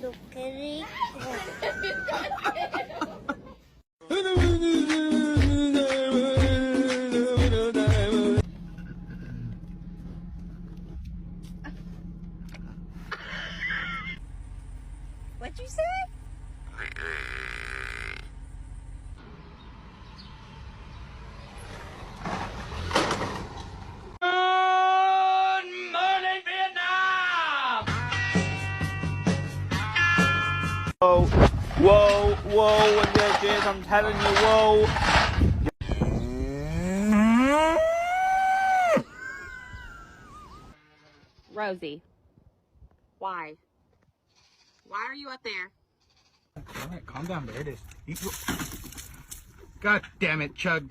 Hello Kitty. What'd you say? Whoa, whoa, whoa, Jess, I'm telling you, whoa. Rosie. Why? Why are you up there? All right, calm down. There it is. God damn it, Chug.